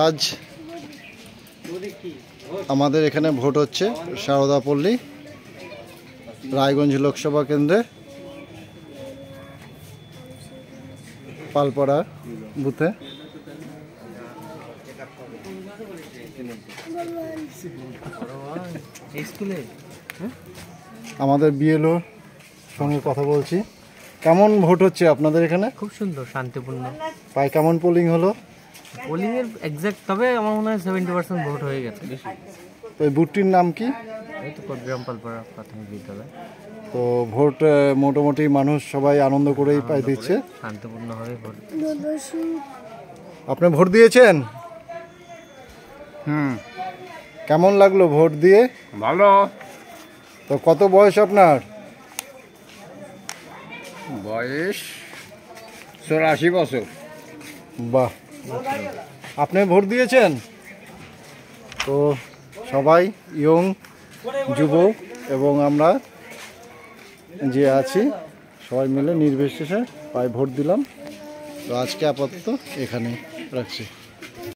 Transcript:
আজ আমাদের এখানে ভোট হচ্ছে সারদাপল্লী রায়গঞ্জ লোকসভা কেন্দ্রে পালপাড়া বুথে। আমাদের বিএলও সঙ্গে কথা বলছি। কেমন ভোট হচ্ছে আপনাদের এখানে? খুব সুন্দর, শান্তিপূর্ণ। প্রায় কেমন পোলিং হলো? পোলিং এর এক্সাক্ট তবে আমার মনে হয় 70% ভোট হয়ে গেছে। তো এই বুথটির নাম কি? এই তো কোটগ্রাম পালপাড়া প্রাথমিক বিদ্যালয়। তো ভোট মোটামুটি মানুষ সবাই আনন্দ করেই পাই দিচ্ছে, শান্তিপূর্ণভাবে ভোট। আপনি ভোট দিয়েছেন? কেমন লাগলো ভোট দিয়ে? ভালো। তো কত বয়স আপনার? বয়স 84 বছর। বাহ, আপনি ভোট দিয়েছেন? তো সবাই ইয়ং যুবক এবং আমরা যে আছি সবাই মিলে নির্বিশেষে প্রায় ভোট দিলাম। তো আজকে আপাতত এখানে রাখছি।